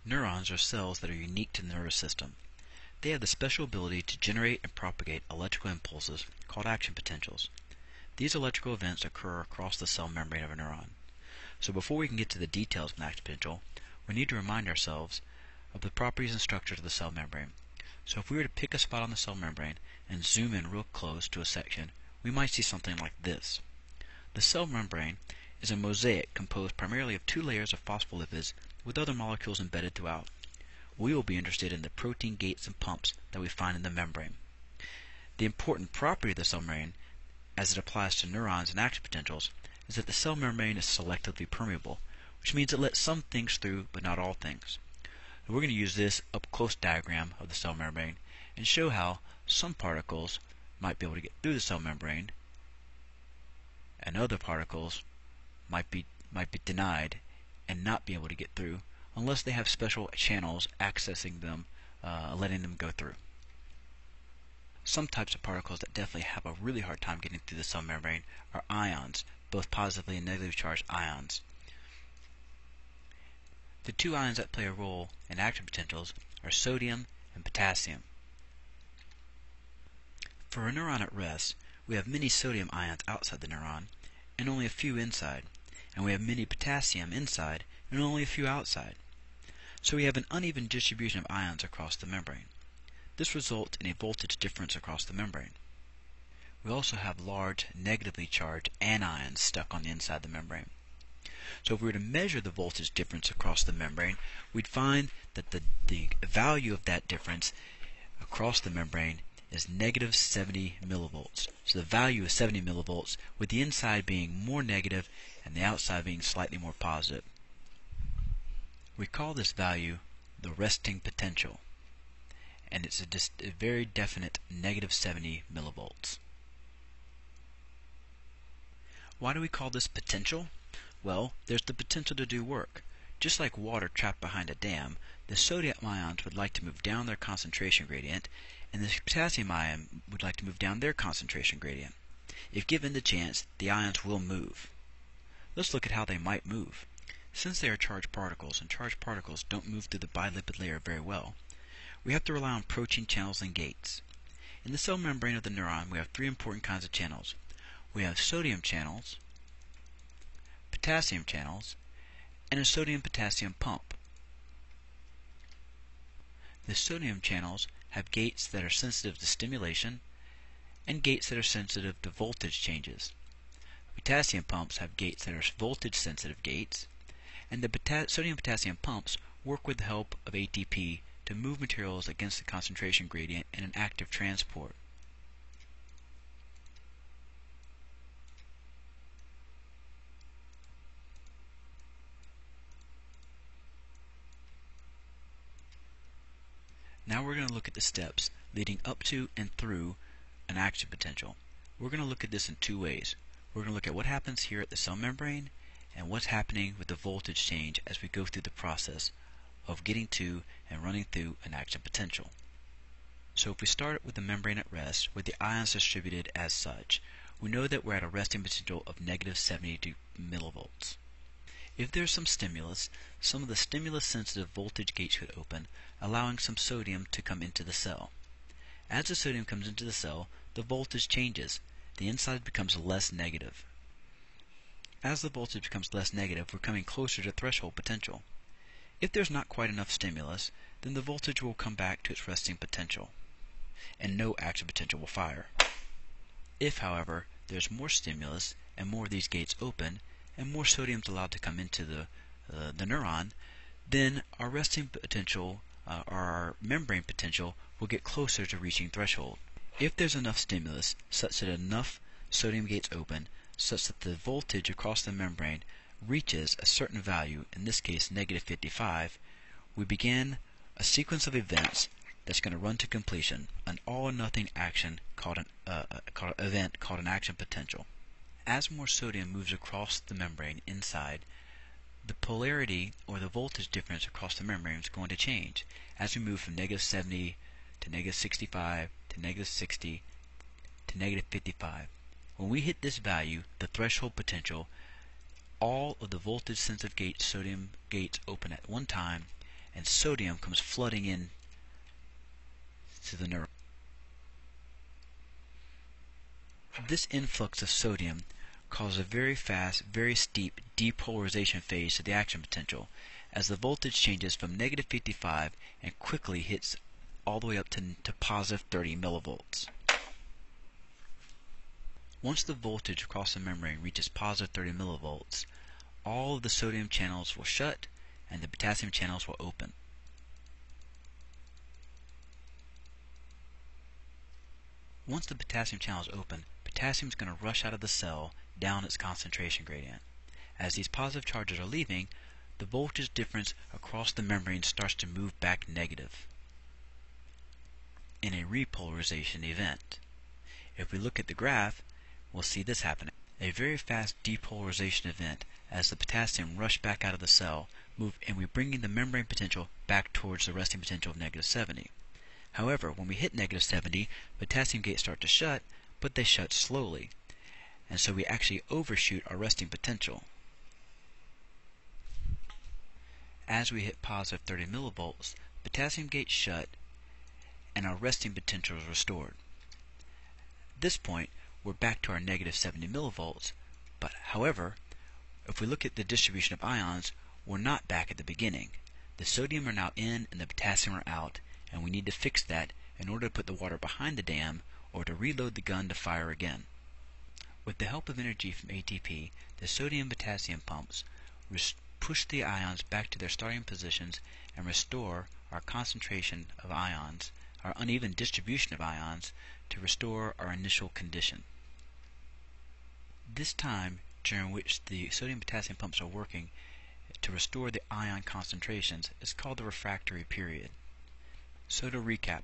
Neurons are cells that are unique to the nervous system. They have the special ability to generate and propagate electrical impulses called action potentials. These electrical events occur across the cell membrane of a neuron. So before we can get to the details of an action potential, we need to remind ourselves of the properties and structures of the cell membrane. So if we were to pick a spot on the cell membrane and zoom in real close to a section, we might see something like this. The cell membrane is a mosaic composed primarily of two layers of phospholipids with other molecules embedded throughout. We will be interested in the protein gates and pumps that we find in the membrane. The important property of the cell membrane, as it applies to neurons and action potentials, is that the cell membrane is selectively permeable, which means it lets some things through but not all things. We're going to use this up-close diagram of the cell membrane and show how some particles might be able to get through the cell membrane and other particles might be denied and not be able to get through unless they have special channels accessing them, letting them go through. Some types of particles that definitely have a really hard time getting through the cell membrane are ions, both positively and negatively charged ions. The two ions that play a role in action potentials are sodium and potassium. For a neuron at rest, we have many sodium ions outside the neuron and only a few inside, and we have many potassium inside and only a few outside. So we have an uneven distribution of ions across the membrane. This results in a voltage difference across the membrane. We also have large negatively charged anions stuck on the inside of the membrane. So if we were to measure the voltage difference across the membrane, we'd find that the value of that difference across the membrane is negative 70 millivolts. So the value is 70 millivolts, with the inside being more negative and the outside being slightly more positive. We call this value the resting potential, and it's a very definite negative 70 millivolts. Why do we call this potential? Well, there's the potential to do work. Just like water trapped behind a dam, the sodium ions would like to move down their concentration gradient, and the potassium ion would like to move down their concentration gradient. If given the chance, the ions will move. Let's look at how they might move. Since they are charged particles, and charged particles don't move through the bilipid layer very well, we have to rely on protein channels and gates. In the cell membrane of the neuron, we have three important kinds of channels. We have sodium channels, potassium channels, and a sodium-potassium pump. The sodium channels have gates that are sensitive to stimulation and gates that are sensitive to voltage changes. Potassium pumps have gates that are voltage-sensitive gates, and the sodium-potassium pumps work with the help of ATP to move materials against the concentration gradient in an active transport. Now we're going to look at the steps leading up to and through an action potential. We're going to look at this in two ways. We're going to look at what happens here at the cell membrane and what's happening with the voltage change as we go through the process of getting to and running through an action potential. So if we start with the membrane at rest with the ions distributed as such, we know that we're at a resting potential of negative 70 millivolts. If there's some stimulus, some of the stimulus-sensitive voltage gates should open, allowing some sodium to come into the cell. As the sodium comes into the cell, the voltage changes. The inside becomes less negative. As the voltage becomes less negative, we're coming closer to threshold potential. If there's not quite enough stimulus, then the voltage will come back to its resting potential, and no action potential will fire. If, however, there's more stimulus and more of these gates open, and more sodium is allowed to come into the neuron, then our resting potential, our membrane potential, will get closer to reaching threshold. If there's enough stimulus, such that enough sodium gates open, such that the voltage across the membrane reaches a certain value, in this case negative 55, we begin a sequence of events that's going to run to completion, an all-or-nothing action called an event called an action potential. As more sodium moves across the membrane inside, the polarity or the voltage difference across the membrane is going to change as we move from negative 70 to negative 65 to negative 60 to negative 55. When we hit this value, the threshold potential, all of the voltage sensitive gates, sodium gates, open at one time, and sodium comes flooding in to the neuron. This influx of sodium causes a very fast, very steep depolarization phase to the action potential, as the voltage changes from negative 55 and quickly hits all the way up to positive 30 millivolts. Once the voltage across the membrane reaches positive 30 millivolts, all of the sodium channels will shut and the potassium channels will open. Once the potassium channel is open, potassium is going to rush out of the cell down its concentration gradient. As these positive charges are leaving, the voltage difference across the membrane starts to move back negative in a repolarization event. If we look at the graph, we'll see this happening. A very fast depolarization event as the potassium rushes back out of the cell, and we're bringing the membrane potential back towards the resting potential of negative 70. However, when we hit negative 70, potassium gates start to shut, but they shut slowly, and so we actually overshoot our resting potential. As we hit positive 30 millivolts, potassium gates shut, and our resting potential is restored. At this point, we're back to our negative 70 millivolts, but however, if we look at the distribution of ions, we're not back at the beginning. The sodium are now in and the potassium are out, and we need to fix that in order to put the water behind the dam or to reload the gun to fire again. With the help of energy from ATP, the sodium-potassium pumps push the ions back to their starting positions and restore our concentration of ions, our uneven distribution of ions, to restore our initial condition. This time during which the sodium-potassium pumps are working to restore the ion concentrations is called the refractory period. So to recap,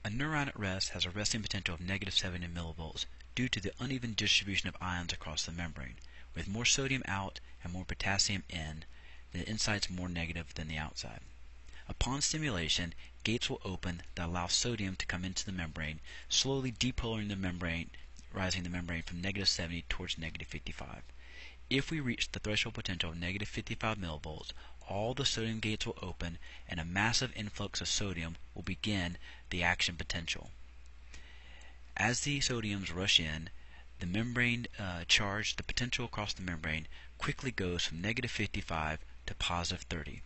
a neuron at rest has a resting potential of negative 70 millivolts due to the uneven distribution of ions across the membrane. With more sodium out and more potassium in, the inside's more negative than the outside. Upon stimulation, gates will open that allow sodium to come into the membrane, slowly depolarizing the membrane, rising the membrane from negative 70 towards negative 55. If we reach the threshold potential of negative 55 millivolts, all the sodium gates will open and a massive influx of sodium will begin the action potential. As the sodiums rush in, the membrane charge, the potential across the membrane, quickly goes from negative 55 to positive 30,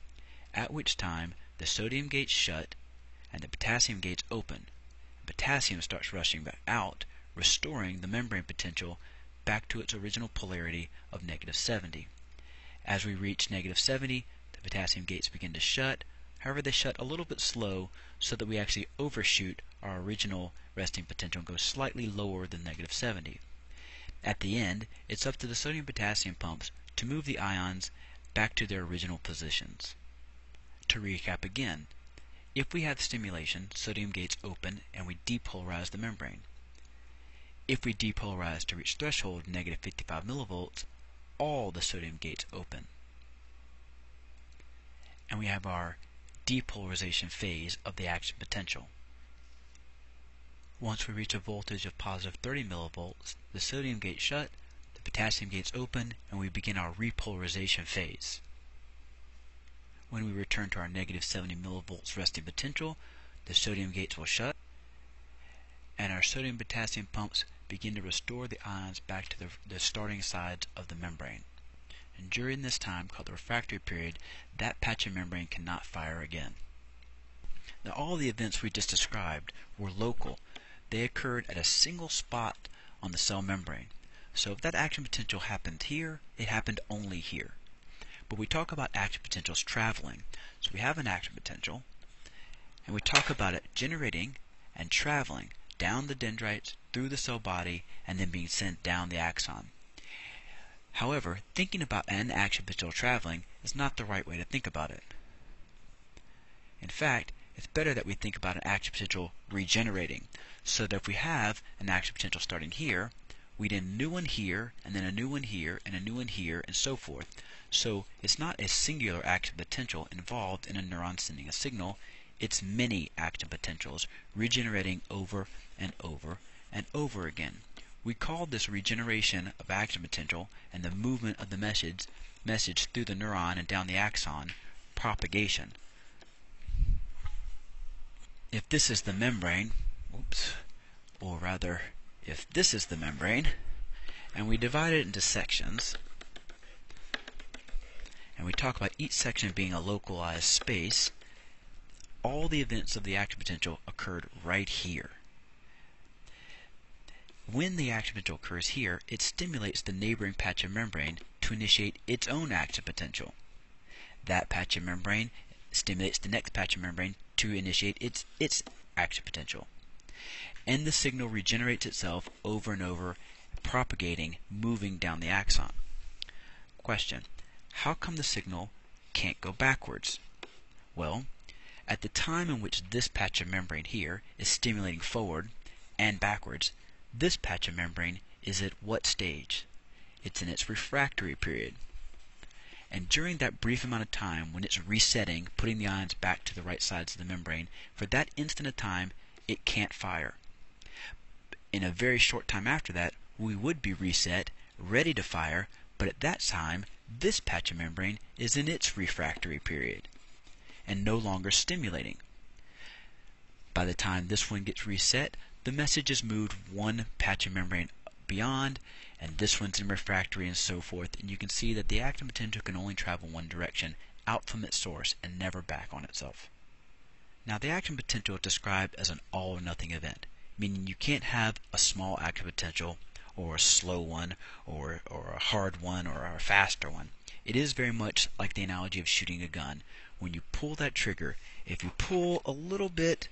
at which time the sodium gates shut and the potassium gates open. Potassium starts rushing back out, restoring the membrane potential back to its original polarity of negative 70. As we reach negative 70, the potassium gates begin to shut. However, they shut a little bit slow so that we actually overshoot our original resting potential and go slightly lower than negative 70. At the end, it's up to the sodium-potassium pumps to move the ions back to their original positions. To recap again, if we have stimulation, sodium gates open and we depolarize the membrane. If we depolarize to reach threshold negative 55 millivolts, all the sodium gates open. And we have our depolarization phase of the action potential. Once we reach a voltage of positive 30 millivolts, the sodium gates shut, the potassium gates open, and we begin our repolarization phase. When we return to our negative 70 millivolts resting potential, the sodium gates will shut, and our sodium-potassium pumps begin to restore the ions back to the starting sides of the membrane. And during this time, called the refractory period, that patch of membrane cannot fire again. Now, all the events we just described were local. They occurred at a single spot on the cell membrane. So if that action potential happened here, it happened only here. But we talk about action potentials traveling. So we have an action potential, and we talk about it generating and traveling down the dendrites, through the cell body, and then being sent down the axon. However, thinking about an action potential traveling is not the right way to think about it. In fact, it's better that we think about an action potential regenerating, so that if we have an action potential starting here, we need a new one here, and then a new one here, and a new one here, and so forth. So it's not a singular action potential involved in a neuron sending a signal, it's many action potentials regenerating over and over and over again. We call this regeneration of action potential and the movement of the message through the neuron and down the axon propagation. if this is the membrane, or rather, if this is the membrane, and we divide it into sections, and we talk about each section being a localized space, all the events of the action potential occurred right here. When the action potential occurs here, it stimulates the neighboring patch of membrane to initiate its own action potential. That patch of membrane stimulates the next patch of membrane to initiate its action potential. And the signal regenerates itself over and over, propagating, moving down the axon. Question: how come the signal can't go backwards? Well, at the time in which this patch of membrane here is stimulating forward and backwards, this patch of membrane is at what stage? It's in its refractory period. And during that brief amount of time when it's resetting, putting the ions back to the right sides of the membrane, for that instant of time, it can't fire. In a very short time after that, we would be reset, ready to fire, but at that time, this patch of membrane is in its refractory period and no longer stimulating. By the time this one gets reset, the message is moved one patch of membrane beyond, and this one's in refractory and so forth, and you can see that the action potential can only travel one direction, out from its source and never back on itself. Now the action potential is described as an all or nothing event, meaning you can't have a small action potential or a slow one or a hard one or a faster one. It is very much like the analogy of shooting a gun. When you pull that trigger, if you pull a little bit,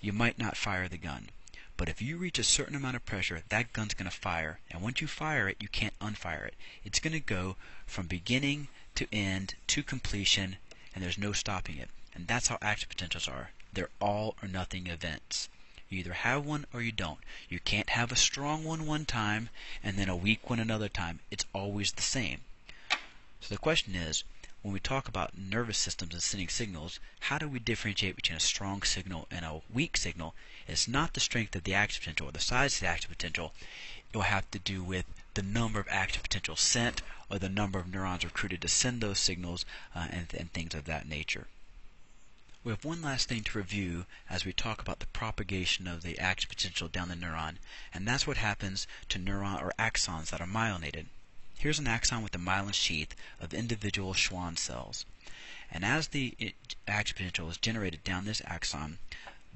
you might not fire the gun. But if you reach a certain amount of pressure, that gun's going to fire. And once you fire it, you can't unfire it. It's going to go from beginning to end to completion, and there's no stopping it. And that's how action potentials are. They're all or nothing events. You either have one or you don't. You can't have a strong one time and then a weak one another time. It's always the same. So the question is, when we talk about nervous systems and sending signals, how do we differentiate between a strong signal and a weak signal? It's not the strength of the action potential or the size of the action potential. It will have to do with the number of action potentials sent or the number of neurons recruited to send those signals and things of that nature. We have one last thing to review as we talk about the propagation of the action potential down the neuron, and that's what happens to neuron or axons that are myelinated. Here's an axon with a myelin sheath of individual Schwann cells. And as the action potential is generated down this axon,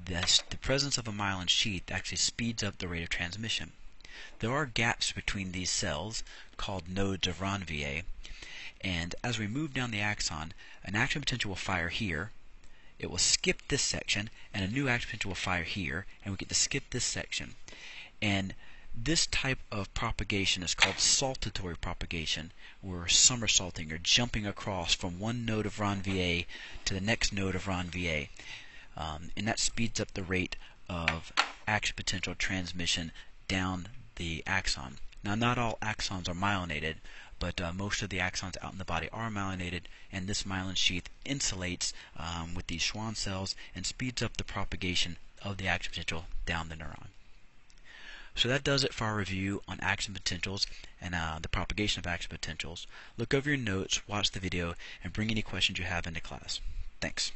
the presence of a myelin sheath actually speeds up the rate of transmission. There are gaps between these cells, called nodes of Ranvier, and as we move down the axon, an action potential will fire here, it will skip this section, and a new action potential will fire here, and we get to skip this section. And this type of propagation is called saltatory propagation, where somersaulting or jumping across from one node of Ranvier to the next node of Ranvier. And that speeds up the rate of action potential transmission down the axon. Now, not all axons are myelinated, but most of the axons out in the body are myelinated, and this myelin sheath insulates with these Schwann cells and speeds up the propagation of the action potential down the neuron. So that does it for our review on action potentials and the propagation of action potentials. Look over your notes, watch the video, and bring any questions you have into class. Thanks.